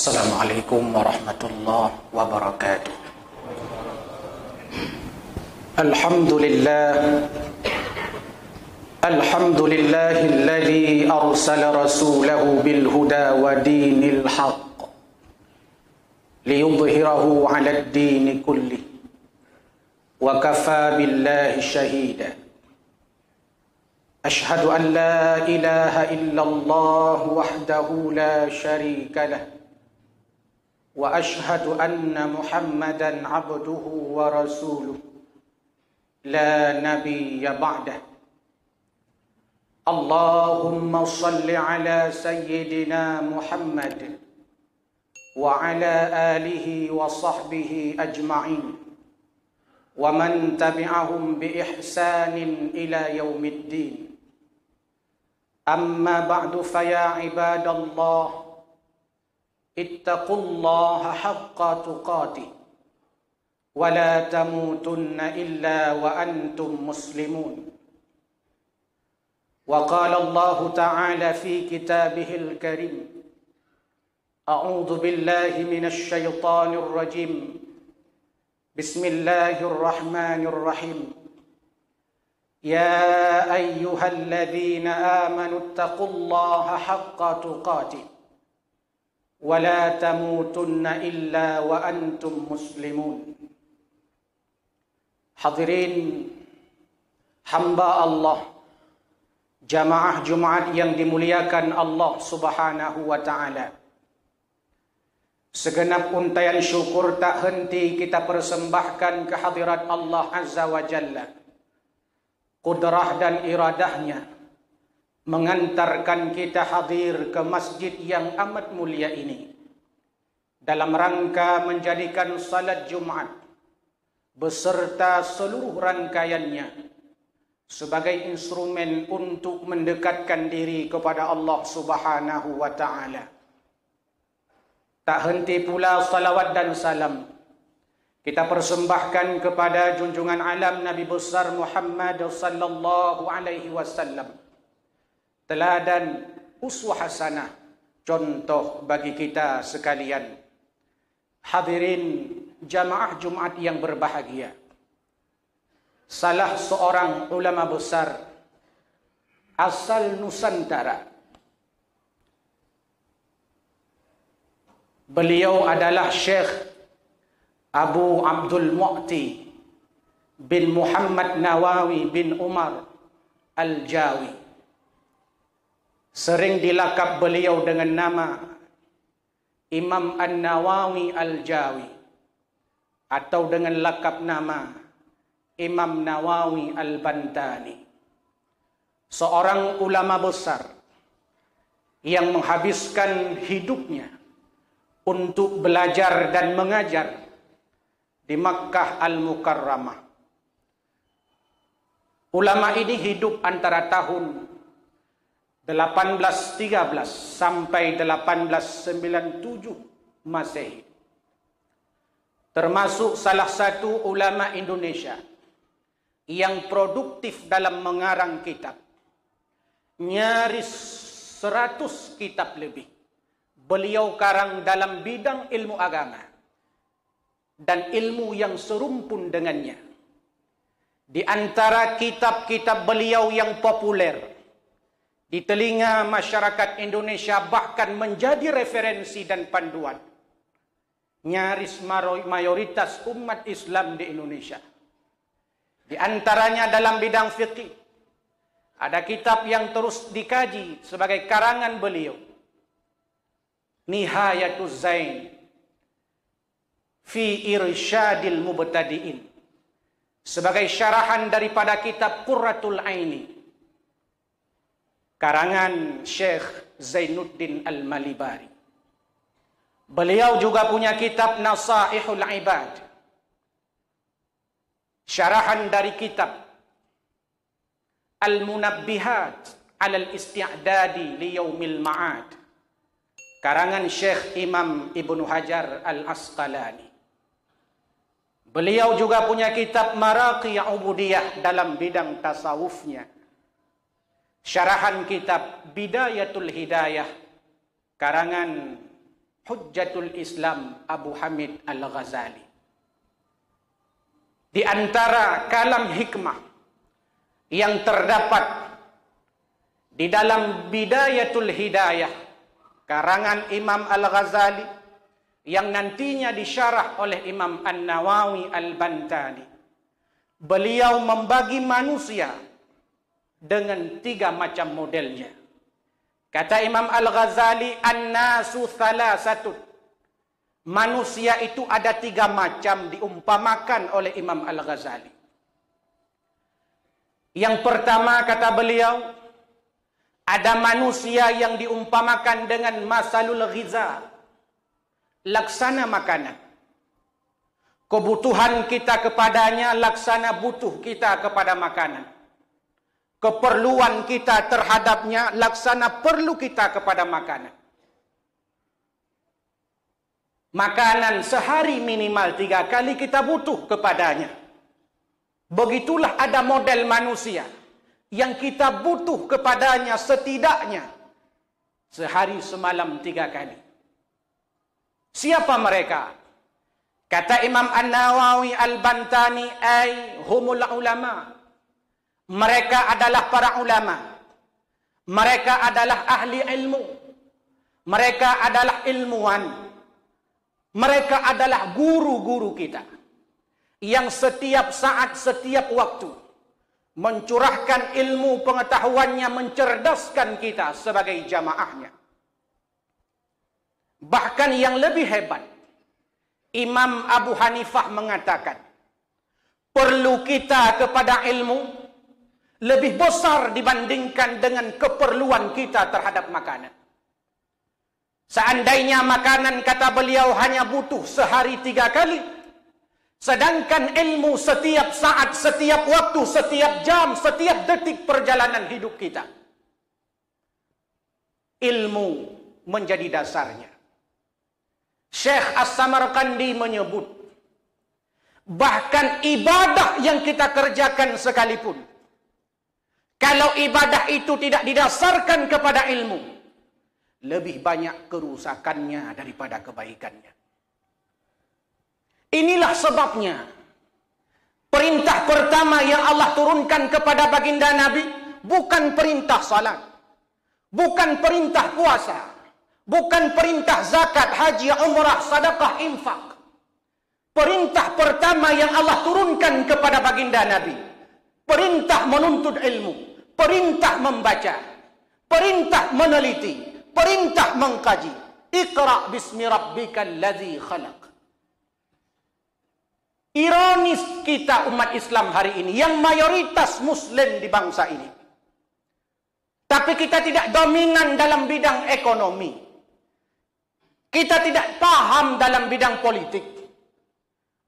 Assalamualaikum warahmatullahi wabarakatuh. Alhamdulillahilladzi arsala rasulahu bil huda wa dinil haqq liyudhhirahu 'alad dini kullih wa kafaa billahi shahida. Ashhadu an la ilaha illallah wahdahu la sharika lah wa ashhadu anna Muhammadan abduhu wa rasuluh la nabiyya ba'dah. Allahumma salli ala sayyidina Muhammad wa ala alihi wa sahbihi ajma'in wa man tabi'ahum bi ihsanin ila yaumiddin. Amma ba'du, faya ibadallah, ittaqullaha haqqa tuqatih wa la tamutunna illa wa antum muslimun. Wa qala Allah ta'ala fi kitabihil karim, a'udzu billahi minasy syaithanir rajim. Bismillahirrahmanirrahim. Ya ayyuhalladzina amanu ittaqullaha haqqa tuqatih wa la tamutunna illa wa antum muslimun. Hadirin hamba Allah, jamaah Jumat yang dimuliakan Allah Subhanahu wa ta'ala. Segenap untaian syukur tak henti kita persembahkan kehadirat Allah Azza wa Jalla. Kudrah dan iradahnya mengantarkan kita hadir ke masjid yang amat mulia ini dalam rangka menjadikan salat Jumat beserta seluruh rangkaiannya sebagai instrumen untuk mendekatkan diri kepada Allah Subhanahu wa ta'ala. Tak henti pula salawat dan salam kita persembahkan kepada junjungan alam Nabi besar Muhammad sallallahu alaihi wasallam, teladan uswah hasanah, contoh bagi kita sekalian. Hadirin jamaah Jumat yang berbahagia, salah seorang ulama besar asal Nusantara, beliau adalah Syekh Abu Abdul Mu'ti bin Muhammad Nawawi bin Umar Al-Jawi. Sering dilakab beliau dengan nama Imam An-Nawawi Al-Jawi atau dengan lakab nama Imam Nawawi Al-Bantani. Seorang ulama besar yang menghabiskan hidupnya untuk belajar dan mengajar di Makkah Al-Mukarramah. Ulama ini hidup antara tahun 1813 sampai 1897 Masehi. Termasuk salah satu ulama Indonesia yang produktif dalam mengarang kitab. Nyaris 100 kitab lebih beliau karang dalam bidang ilmu agama dan ilmu yang serumpun dengannya. Di antara kitab-kitab beliau yang populer di telinga masyarakat Indonesia, bahkan menjadi referensi dan panduan nyaris mayoritas umat Islam di Indonesia. Di antaranya dalam bidang fikih, ada kitab yang terus dikaji sebagai karangan beliau, Nihayatuz Zain fi Irsyadil Mubtadi'in, sebagai syarahan daripada kitab Qurratul Aini karangan Syekh Zainuddin Al-Malibari. Beliau juga punya kitab Nasaihul Ibad, syarahan dari kitab Al-Munabbihat 'alal Isti'dadi li Yaumil Ma'ad karangan Syekh Imam Ibnu Hajar Al-Asqalani. Beliau juga punya kitab Maraqi Ubudiyah dalam bidang tasawufnya. Syarahan kitab Bidayatul Hidayah karangan Hujjatul Islam Abu Hamid Al-Ghazali. Di antara kalam hikmah yang terdapat di dalam Bidayatul Hidayah, karangan Imam Al-Ghazali, yang nantinya disyarah oleh Imam An-Nawawi Al-Bantani, beliau membagi manusia dengan 3 macam modelnya. Kata Imam Al-Ghazali, an-nasu thalathatun. Manusia itu ada 3 macam diumpamakan oleh Imam Al-Ghazali. Yang pertama, kata beliau, ada manusia yang diumpamakan dengan masalul ghiza, laksana makanan. Kebutuhan kita kepadanya laksana butuh kita kepada makanan. Keperluan kita terhadapnya laksana perlu kita kepada makanan. Makanan sehari minimal 3 kali kita butuh kepadanya. Begitulah ada model manusia yang kita butuh kepadanya setidaknya sehari semalam 3 kali. Siapa mereka? Kata Imam An-Nawawi Al-Bantani, ay humul ulama. Mereka adalah para ulama. Mereka adalah ahli ilmu. Mereka adalah ilmuwan. Mereka adalah guru-guru kita, yang setiap saat, setiap waktu mencurahkan ilmu pengetahuannya, mencerdaskan kita sebagai jamaahnya. Bahkan yang lebih hebat, Imam Abu Hanifah mengatakan, perlu kita kepada ilmu lebih besar dibandingkan dengan keperluan kita terhadap makanan. Seandainya makanan, kata beliau, hanya butuh sehari 3 kali, sedangkan ilmu setiap saat, setiap waktu, setiap jam, setiap detik perjalanan hidup kita, ilmu menjadi dasarnya. Syekh As-Samarqandi menyebut, bahkan ibadah yang kita kerjakan sekalipun, kalau ibadah itu tidak didasarkan kepada ilmu, lebih banyak kerusakannya daripada kebaikannya. Inilah sebabnya perintah pertama yang Allah turunkan kepada baginda Nabi bukan perintah salat, bukan perintah puasa, bukan perintah zakat, haji, umrah, sedekah, infak. Perintah pertama yang Allah turunkan kepada baginda Nabi, perintah menuntut ilmu, perintah membaca, perintah meneliti, perintah mengkaji. Iqra bismi rabbikal ladzi khalaq. Ironis kita umat Islam hari ini, yang mayoritas muslim di bangsa ini, tapi kita tidak dominan dalam bidang ekonomi. Kita tidak paham dalam bidang politik,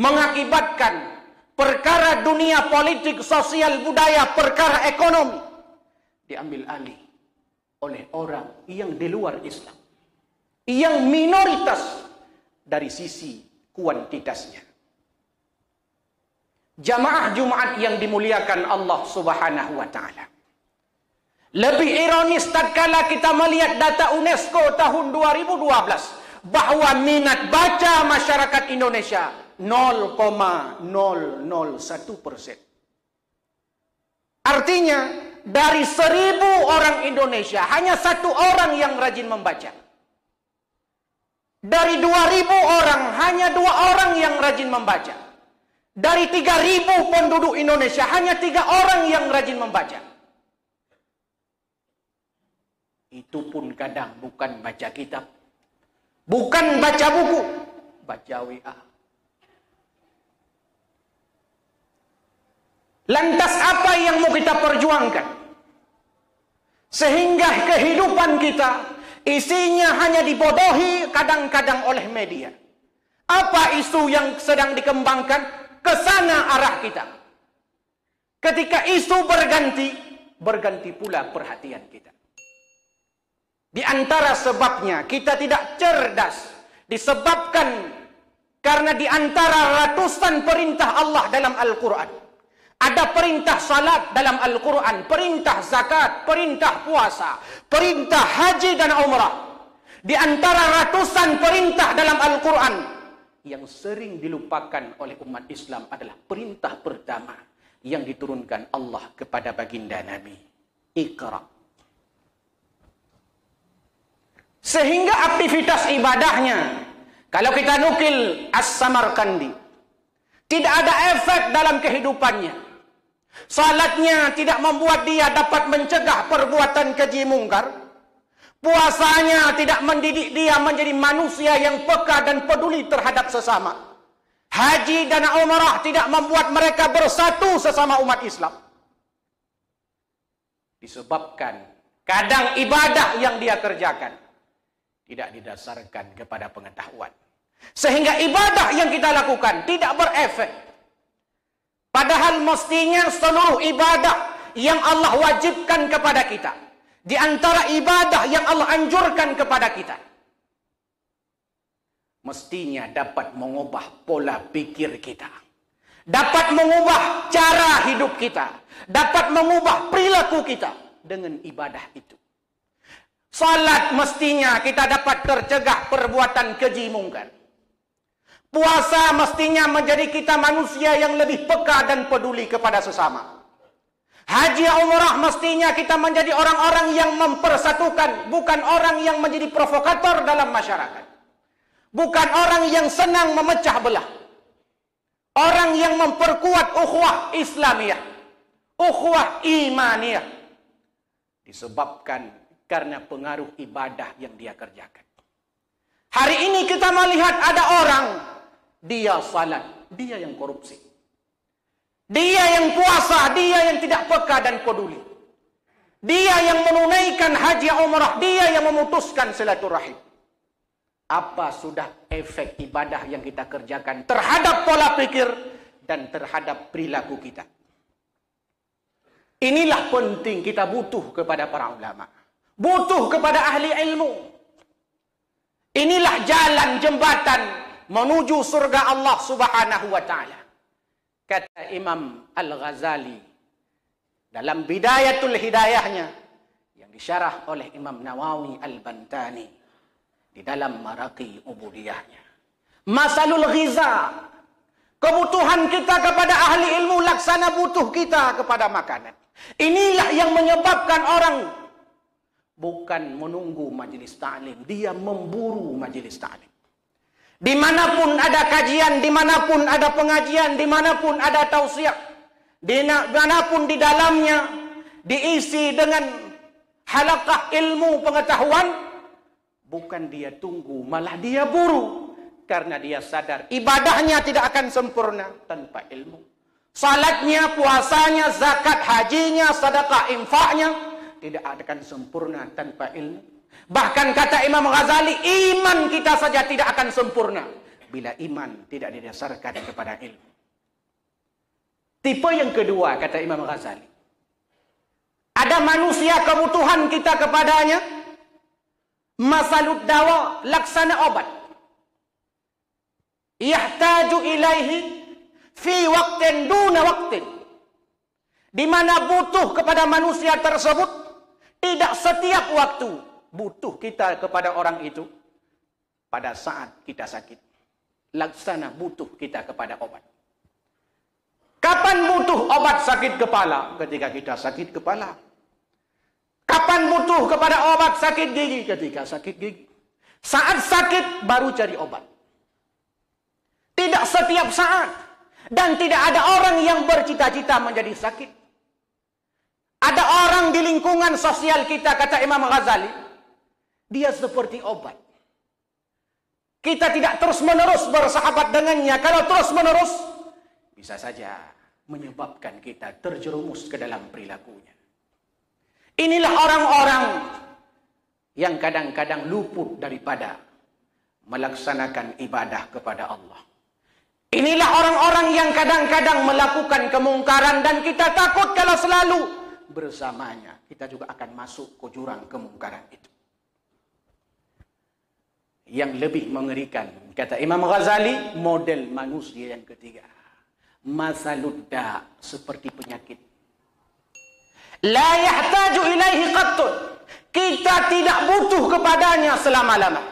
mengakibatkan perkara dunia politik, sosial, budaya, perkara ekonomi diambil alih oleh orang yang di luar Islam, yang minoritas dari sisi kuantitasnya. Jamaah Jumat yang dimuliakan Allah Subhanahu wa taala. Lebih ironis tatkala kita melihat data UNESCO tahun 2012 bahwa minat baca masyarakat Indonesia 0,001%. Artinya dari 1000 orang Indonesia hanya 1 orang yang rajin membaca. Dari 2000 orang hanya 2 orang yang rajin membaca. Dari 3000 penduduk Indonesia hanya 3 orang yang rajin membaca. Itu pun kadang bukan baca kitab, bukan baca buku, baca WA. Lantas apa yang mau kita perjuangkan? Sehingga kehidupan kita isinya hanya dibodohi kadang-kadang oleh media. Apa isu yang sedang dikembangkan? Kesana arah kita. Ketika isu berganti pula perhatian kita. Di antara sebabnya kita tidak cerdas, disebabkan karena di antara ratusan perintah Allah dalam Al-Quran, ada perintah salat dalam Al-Quran, perintah zakat, perintah puasa, perintah haji dan umrah. Di antara ratusan perintah dalam Al-Quran, yang sering dilupakan oleh umat Islam adalah perintah pertama yang diturunkan Allah kepada baginda Nabi. Iqra. Sehingga aktivitas ibadahnya, kalau kita nukil As-Samarkandi, tidak ada efek dalam kehidupannya. Salatnya tidak membuat dia dapat mencegah perbuatan keji mungkar. Puasanya tidak mendidik dia menjadi manusia yang peka dan peduli terhadap sesama. Haji dan umrah tidak membuat mereka bersatu sesama umat Islam. Disebabkan kadang ibadah yang dia kerjakan tidak didasarkan kepada pengetahuan. Sehingga ibadah yang kita lakukan tidak berefek. Padahal mestinya seluruh ibadah yang Allah wajibkan kepada kita, di antara ibadah yang Allah anjurkan kepada kita, mestinya dapat mengubah pola pikir kita, dapat mengubah cara hidup kita, dapat mengubah perilaku kita dengan ibadah itu. Salat mestinya kita dapat tercegah perbuatan keji mungkar. Puasa mestinya menjadi kita manusia yang lebih peka dan peduli kepada sesama. Haji umrah mestinya kita menjadi orang-orang yang mempersatukan, bukan orang yang menjadi provokator dalam masyarakat. Bukan orang yang senang memecah belah. Orang yang memperkuat ukhuwah Islamiyah, ukhuwah imaniyah. Disebabkan karena pengaruh ibadah yang dia kerjakan. Hari ini kita melihat ada orang, dia salat, dia yang korupsi. Dia yang puasa, dia yang tidak peka dan peduli. Dia yang menunaikan haji umrah, dia yang memutuskan silaturahim. Apa sudah efek ibadah yang kita kerjakan terhadap pola pikir dan terhadap perilaku kita? Inilah penting kita butuh kepada para ulama. Butuh kepada ahli ilmu. Inilah jalan jembatan menuju surga Allah Subhanahu wa ta'ala. Kata Imam Al-Ghazali dalam Bidayatul Hidayahnya yang disyarah oleh Imam Nawawi Al-Bantani di dalam Maraqi Ubudiyahnya. Masalul ghiza, kebutuhan kita kepada ahli ilmu laksana butuh kita kepada makanan. Inilah yang menyebabkan orang bukan menunggu majelis ta'lim, dia memburu majelis ta'lim. Dimanapun ada kajian, dimanapun ada pengajian, dimanapun ada tausiah, dimanapun di dalamnya diisi dengan halaqah ilmu pengetahuan, bukan dia tunggu, malah dia buru. Karena dia sadar ibadahnya tidak akan sempurna tanpa ilmu. Salatnya, puasanya, zakat, hajinya, sedekah, infaknya tidak akan sempurna tanpa ilmu. Bahkan kata Imam Ghazali, iman kita saja tidak akan sempurna bila iman tidak didasarkan kepada ilmu. Tipe yang kedua, kata Imam Ghazali, ada manusia kebutuhan kita kepadanya masalud dawa, laksana obat. Yahtaju ilaihi fi waqtin duna waqtin, di mana butuh kepada manusia tersebut tidak setiap waktu. Butuh kita kepada orang itu pada saat kita sakit. Laksana butuh kita kepada obat. Kapan butuh obat sakit kepala? Ketika kita sakit kepala. Kapan butuh kepada obat sakit gigi? Ketika sakit gigi. Saat sakit baru cari obat. Tidak setiap saat. Dan tidak ada orang yang bercita-cita menjadi sakit. Ada orang di lingkungan sosial kita, kata Imam Ghazali, dia seperti obat. Kita tidak terus-menerus bersahabat dengannya. Kalau terus-menerus, bisa saja menyebabkan kita terjerumus ke dalam perilakunya. Inilah orang-orang yang kadang-kadang luput daripada melaksanakan ibadah kepada Allah. Inilah orang-orang yang kadang-kadang melakukan kemungkaran dan kita takut kalau selalu bersamanya, kita juga akan masuk ke jurang kemungkaran itu. Yang lebih mengerikan, kata Imam Ghazali, model manusia yang ketiga. Masaludda, seperti penyakit. La yahtaju ilaihi qattun. Kita tidak butuh kepadanya selama-lama.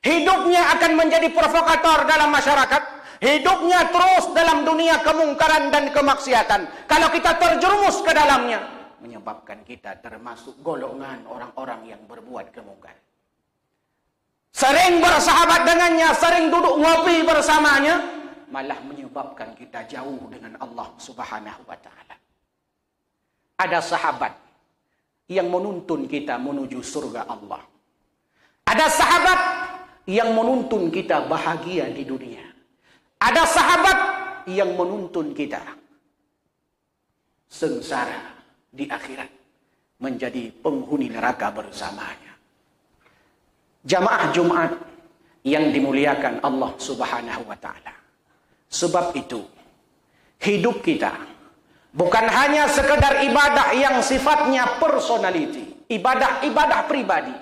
Hidupnya akan menjadi provokator dalam masyarakat. Hidupnya terus dalam dunia kemungkaran dan kemaksiatan. Kalau kita terjerumus ke dalamnya, menyebabkan kita termasuk golongan orang-orang yang berbuat kemungkaran. Sering bersahabat dengannya, sering duduk ngopi bersamanya, malah menyebabkan kita jauh dengan Allah Subhanahu wa Ta'ala. Ada sahabat yang menuntun kita menuju surga Allah. Ada sahabat yang menuntun kita bahagia di dunia. Ada sahabat yang menuntun kita sengsara di akhirat, menjadi penghuni neraka bersamanya. Jamaah Jumat yang dimuliakan Allah Subhanahu wa Ta'ala. Sebab itu, hidup kita bukan hanya sekedar ibadah yang sifatnya personality, ibadah-ibadah pribadi.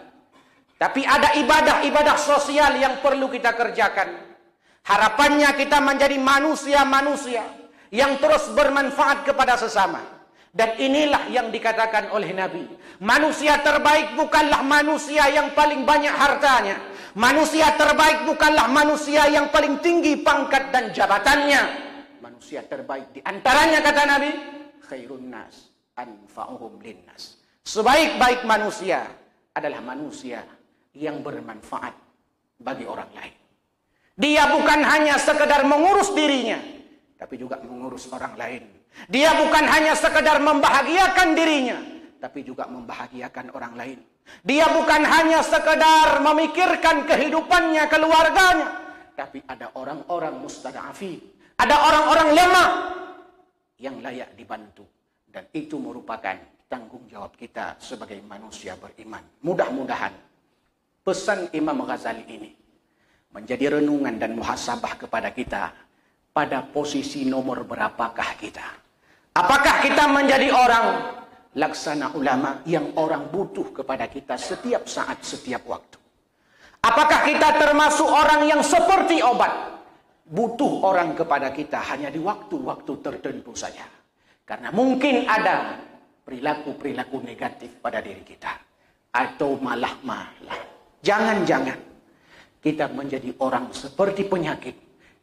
Tapi ada ibadah-ibadah sosial yang perlu kita kerjakan. Harapannya kita menjadi manusia-manusia yang terus bermanfaat kepada sesama. Dan inilah yang dikatakan oleh Nabi. Manusia terbaik bukanlah manusia yang paling banyak hartanya. Manusia terbaik bukanlah manusia yang paling tinggi pangkat dan jabatannya. Manusia terbaik di antaranya, kata Nabi, khairun nas anfa'uhum linnas. Sebaik-baik manusia adalah manusia yang bermanfaat bagi orang lain. Dia bukan hanya sekedar mengurus dirinya, tapi juga mengurus orang lain. Dia bukan hanya sekedar membahagiakan dirinya, tapi juga membahagiakan orang lain. Dia bukan hanya sekedar memikirkan kehidupannya, keluarganya, tapi ada orang-orang mustada'afin, ada orang-orang lemah yang layak dibantu. Dan itu merupakan tanggung jawab kita sebagai manusia beriman. Mudah-mudahan pesan Imam Ghazali ini menjadi renungan dan muhasabah kepada kita. Pada posisi nomor berapakah kita? Apakah kita menjadi orang laksana ulama yang orang butuh kepada kita setiap saat, setiap waktu? Apakah kita termasuk orang yang seperti obat, butuh orang kepada kita hanya di waktu-waktu tertentu saja? Karena mungkin ada perilaku-perilaku negatif pada diri kita. Atau malah jangan-jangan kita menjadi orang seperti penyakit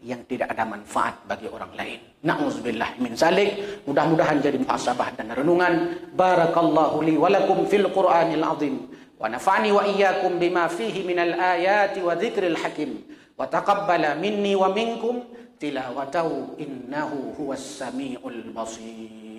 yang tidak ada manfaat bagi orang lain. Na'udzubillah min zalik. Mudah-mudahan jadi muhasabah dan renungan. Barakallahu li wa lakum fil Qur'anil azim. Wa nafa'ani wa iyyakum bima fihi minal ayati wa dzikril hakim. Wa taqabbala minni wa minkum tilawatahu innahu huwas samiul basir.